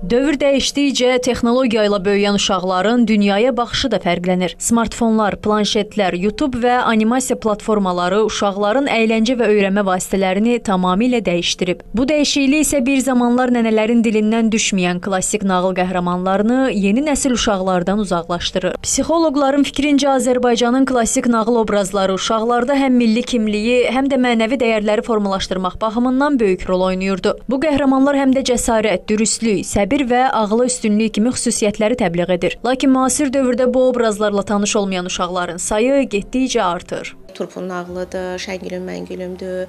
Dövr dəyişdikcə texnologiya ilə böyüyən uşaqların dünyaya baxışı da fərqlənir. Smartfonlar, planşetlər, YouTube və animasiya platformaları uşaqların əyləncə və öyrənmə vasitələrini tamamilə dəyişdirib. Bu dəyişiklik isə bir zamanlar nənələrin dilindən düşməyən klassik nağıl qəhrəmanlarını yeni nəsil uşaqlardan uzaqlaşdırır. Psixoloqların fikrincə Azərbaycanın klassik nağıl obrazları uşaqlarda həm milli kimliyi, həm də mənəvi dəyərləri formalaşdırmaq baxımından böyük rol oynayırdı. Bu qəhrəmanlar həm də cəsarət, dürüstlük, səbir və ağla üstünlük kimi xüsusiyyətləri təbliğ edir. Lakin müasir dövrdə bu obrazlarla tanış olmayan uşaqların sayı getdikcə artır. Turpun nağılıdır, Şəngülüm Məngülümdür,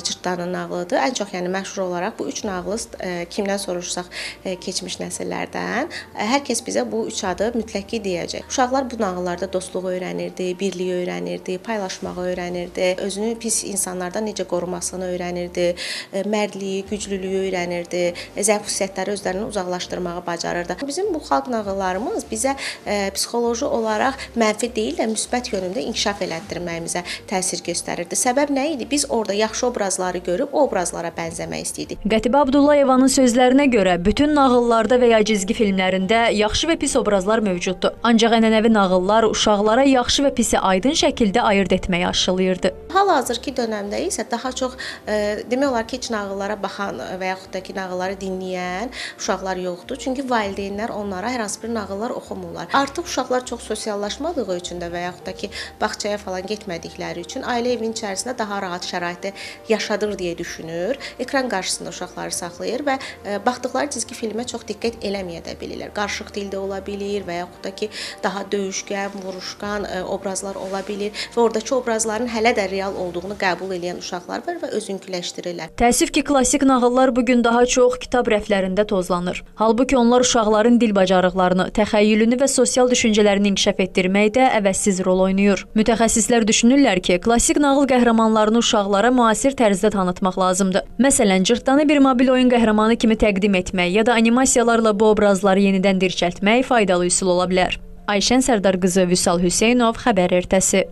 Cırtdanın nağılıdır. Ən çox məşhur olaraq bu üç nağılı kimdən soruşsaq keçmiş nəsillərdən hər kəs bizə bu üç adı mütləq ki deyəcək. Uşaqlar bu nağıllarda dostluğu öyrənirdi, birliyi öyrənirdi, paylaşmağı öyrənirdi, özünü pis insanlardan necə qorumasını öyrənirdi, mərdliyi, güclülüyü öyrənirdi, zəif xüsusiyyətləri özlərindən uzaqlaşdırmağı bacarırdı. Bizim bu xalq nağıllarımız bizə psixoloji olaraq mənfi deyil də müsbət yönündə inkişaf elətdirməyimizə təsir göstərirdi. Səbəb nə idi? Biz orada yaxşı obrazları görüb o obrazlara bənzəmək istəyirdik. Qətibə Abdullayevanın sözlərinə görə bütün nağıllarda və ya cizgi filmlərində yaxşı və pis obrazlar mövcuddur. Ancaq ənənəvi nağıllar uşaqlara yaxşı və pisi aydın şəkildə ayırd etməyi aşılayırdı. Hal-hazırki dövrdə isə daha çox demək olar ki, heç nağıllara baxan və yaxud da ki, nağılları dinləyən uşaqlar yoxdur. Çünki valideynlər onlara hər hansı bir nağıllar oxumurlar. Artıq uşaqlar çox sosiallaşmadığı üçün də və yaxud da ki, bağçaya falan getmədikləri üçün ailə evinin içərisində daha rahat şəraitdə yaşadır deyə düşünür. Ekran qarşısında uşaqları saxlayır və baxdıqları cizgi filmə çox diqqət eləməyə də bilirlər. Qarışıq dildə ola bilir və yaxud da ki, daha döyüşkən, vuruşqan obrazlar ola bilir və oradakı obrazların hələ də real olduğunu qəbul edən uşaqlar var və özünküləşdirirlər. Təəssüf ki, klassik nağıllar bugün daha çox kitab rəflərində tozlanır. Halbuki onlar uşaqların dil bacarıqlarını, təxəyyülünü və sosial düşüncələrini inkişaf etdirməkdə əvəzsiz rol oynayır. Mütəxəssislər düşünürlər ki, klassik nağıl qəhrəmanlarını uşaqlara müasir tərzdə tanıtmaq lazımdır. Məsələn, Cırtdanı bir mobil oyun qəhrəmanı kimi təqdim etmək ya da animasiyalarla bu obrazları yenidən dirçəltmək faydalı üsul ola bilər. Ayşən Sərdar qızı, Vüsal Hüseynov, Xəbər Ertəsi.